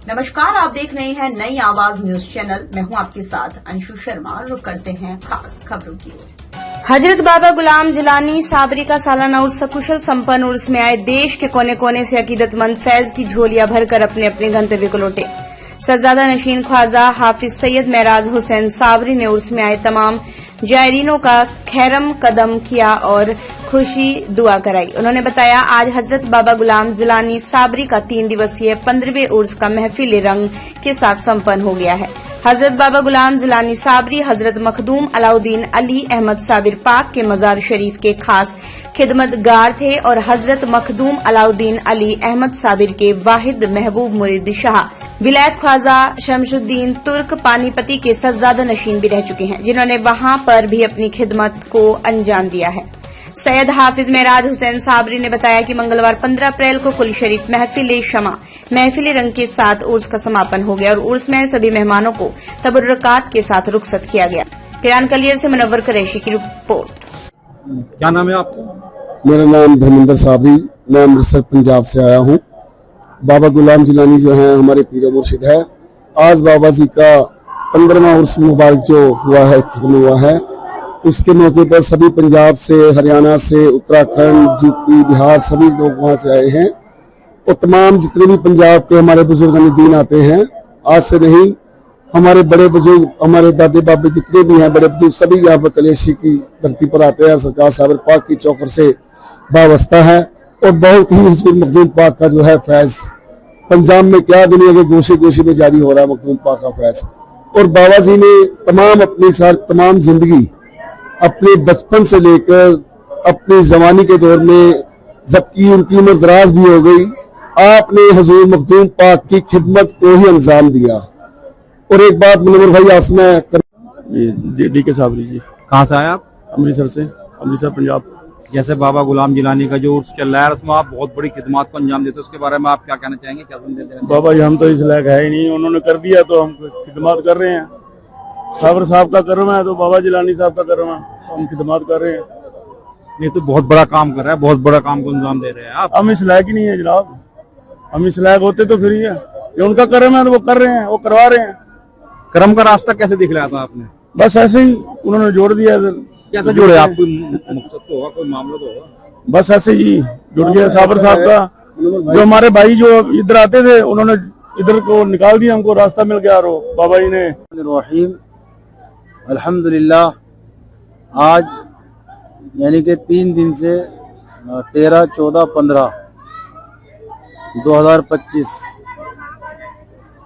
नमस्कार, आप देख रहे हैं नई आवाज न्यूज चैनल। मैं हूं आपके साथ अंशु शर्मा। रुक करते हैं खास खबरों की ओर। हजरत बाबा गुलाम जिलानी साबरी का सालाना उर्स सकुशल संपन्न उर्स में आए देश के कोने कोने से अकीदतमंद फैज की झोलियां भरकर अपने अपने गंतव्य को लौटे। सज्जादा नशीन ख्वाजा हाफिज सैयद महराज हुसैन साबरी ने उर्स में आए तमाम जायरीनों का खैरम कदम किया और खुशी दुआ कराई। उन्होंने बताया, आज हजरत बाबा गुलाम जिलानी साबरी का 3 दिवसीय 15वें उर्स का महफिल रंग के साथ संपन्न हो गया है। हजरत बाबा गुलाम जिलानी साबरी हजरत मखदूम अलाउद्दीन अली अहमद साबिर पाक के मजार शरीफ के खास खिदमतगार थे और हजरत मखदूम अलाउद्दीन अली अहमद साबिर के वाहिद महबूब मुरीद शाह विलायत ख्वाजा शमशुद्दीन तुर्क पानीपति के सज्जादा नशीन भी रह चुके हैं, जिन्होंने वहां पर भी अपनी खिदमत को अंजाम दिया है। सैयद हाफिज महराज हुसैन साबरी ने बताया कि मंगलवार 15 अप्रैल को कुल शरीफ महफिल शमा महफिल रंग के साथ उर्स का समापन हो गया और उर्स में सभी मेहमानों को तबर्रुकात के साथ रुखसत किया गया। किरान कलियर से मुनव्वर कुरैशी की रिपोर्ट। क्या नाम है आपका? मेरा नाम धर्मेंद्र साबरी, मैं अमृतसर पंजाब से आया हूँ। बाबा गुलाम जिलानी जो हैं हमारे पीर मुर्शिद है। आज बाबा जी का 15वां उर्स मुबारक जो हुआ है, खत्म हुआ है, उसके मौके पर सभी पंजाब से, हरियाणा से, उत्तराखंड, यूपी, बिहार सभी लोग वहां से आए हैं और तमाम जितने भी पंजाब के हमारे बुजुर्गान दीन आते हैं, आज से नहीं, हमारे बड़े बुजुर्ग, हमारे दादे बाबे जितने भी हैं बड़े बुजुर्ग सभी यहाँ पर कलेशी की धरती पर आते हैं। सरकार साबिर पाक की चौखट से वाबस्ता है और बहुत ही हुजूर मखदूम पाक का जो है फैज पंजाब में क्या दुनिया के गोशे गोशे में जारी हो रहा है, मखदूम पाक का फैज। और बाबा जी ने तमाम जिंदगी अपने बचपन से लेकर अपनी जवानी के दौर में, जबकि उनकी उम्र दराज भी हो गई, आपने हुजूर मखदूम पाक की खिदमत को ही अंजाम दिया। और एक बात मुनव्वर भाई आसमा डी के साबरी जी, कहाँ से आए आप? अमृतसर से, अमृतसर पंजाब। जैसे बाबा गुलाम जिलानी का जो उर्स चल रहा है उसमें आप बहुत बड़ी खिदमत को अंजाम देते हैं, उसके बारे में आप क्या कहना चाहेंगे, क्या संदेश देना चाहेंगे? बाबा जी हम तो इस लायक है ही नहीं, उन्होंने कर दिया तो हम खिदमत कर रहे हैं। साबर साहब का करम है तो बाबा जिलानी साहब का करम है, हम खिदमत कर रहे हैं। नहीं तो बहुत बड़ा काम कर रहा है, बहुत बड़ा काम को अंजाम दे रहे हैं आप। हम इस लायक ही नहीं है जनाब, हम इस लायक होते तो फिर ये उनका करम है तो वो कर रहे हैं, वो करवा रहे हैं। कर्म का रास्ता कैसे दिखलाया था आपने? बस ऐसे ही उन्होंने जोड़ दिया। कैसे जोड़े आप? कोई मकसद तो होगा, कोई मामला तो होगा। बस ऐसे ही जुड़ गया। साबर साहब का जो हमारे भाई जो इधर आते थे उन्होंने इधर को निकाल दिया, हमको रास्ता मिल गया। और बाबा जी ने अल्हम्दुलिल्लाह आज यानी कि 3 दिन से 13, 14, 15, 2025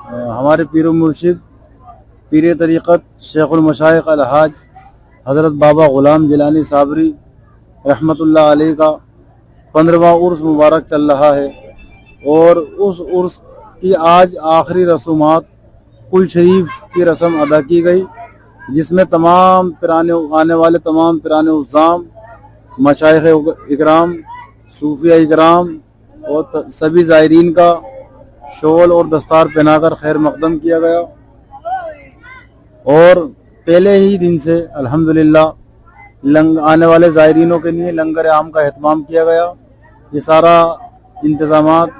हमारे पीर मुर्शिद पीर तरीक़त शेखुल मशाइख अलहाज हज़रत बाबा गुलाम जिलानी साबरी रहमतुल्लाह अलैह का 15वां उर्स मुबारक चल रहा है और उस उर्स की आज आखिरी रसूमात कुल शरीफ की रस्म अदा की गई, जिसमें तमाम आने वाले तमाम पिराने उज़्ज़ाम, मशाइख़ इकराम, सूफिया इकराम और सभी ज़ायरीन का शोल और दस्तार पहनाकर खैर मकदम किया गया। और पहले ही दिन से अल्हम्दुलिल्लाह आने वाले ज़ायरीनों के लिए लंगर आम का एहतमाम किया गया। ये सारा इंतज़ामात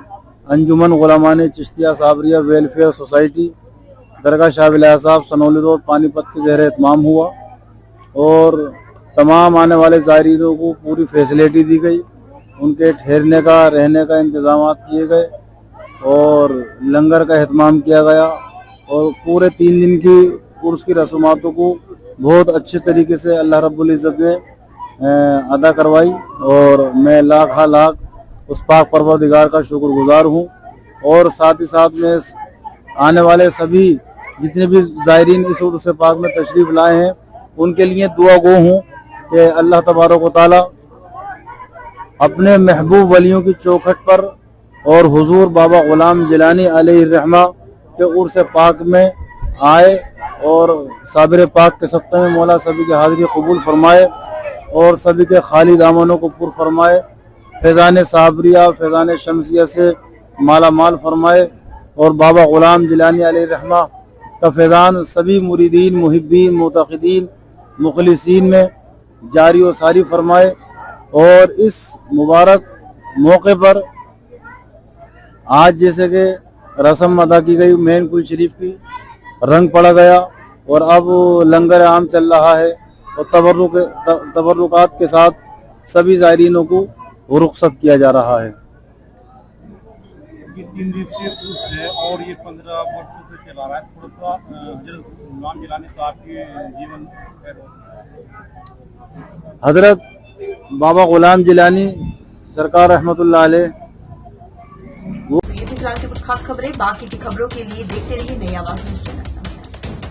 अंजुमन गुलामान चिश्तिया साबरिया वेलफेयर सोसाइटी दरगाह शाह विलायत साहब सनौली रोड पानीपत के ज़ेर एहतमाम हुआ और तमाम आने वाले ज़ायरीनों को पूरी फैसिलिटी दी गई, उनके ठहरने का रहने का इंतज़ाम किए गए और लंगर का एहतमाम किया गया और पूरे 3 दिन की उर्स की रसूमातों को बहुत अच्छे तरीके से अल्लाह रब्बुल इज़्ज़त ने अदा करवाई और मैं लाख उस पाक परवरदिगार का शुक्रगुजार हूँ। और साथ ही साथ में आने वाले सभी जितने भी ज़ायरीन इस उर्स पाक में तशरीफ़ लाए हैं उनके लिए दुआ गो हूँ कि अल्लाह तबारक व तआला अपने महबूब वलियों की चौखट पर और हुजूर बाबा गुलाम जिलानी अलैहिर्रहमा के उर्स पाक में आए और साबिर पाक के सत्ते में मौला सभी की हाज़िरी कबूल फरमाए और सभी के खाली दामनों को पुर फरमाए, फैज़ान साबरिया फैज़ान शमसिया से माला माल फरमाए और बाबा गुलाम जिलानी अलैहिर्रहमा का फैज़ान सभी मुरीदीन, मुहिब्बीन, मुतक़िदीन, मुखलिसीन में जारी व सारी फरमाए। और इस मुबारक मौके पर आज जैसे कि रस्म अदा की गई मेन कुल शरीफ की, रंग पड़ा गया और अब लंगर आम चल रहा है और तबर्रुकात के साथ सभी ज़ायरीनों को रुखसत किया जा रहा है। ये 3 दिवसीय उर्स है और ये 15 वर्ष से चला रहा है। थोड़ा सा हजरत गुलाम जिलानी साहब के जीवन। हजरत बाबा गुलाम जिलानी सरकार रहमतुल्लाह अलैह ये थी फिलहाल की कुछ खास खबरें। बाकी की खबरों के लिए देखते रहिए नई आवाज न्यूज़।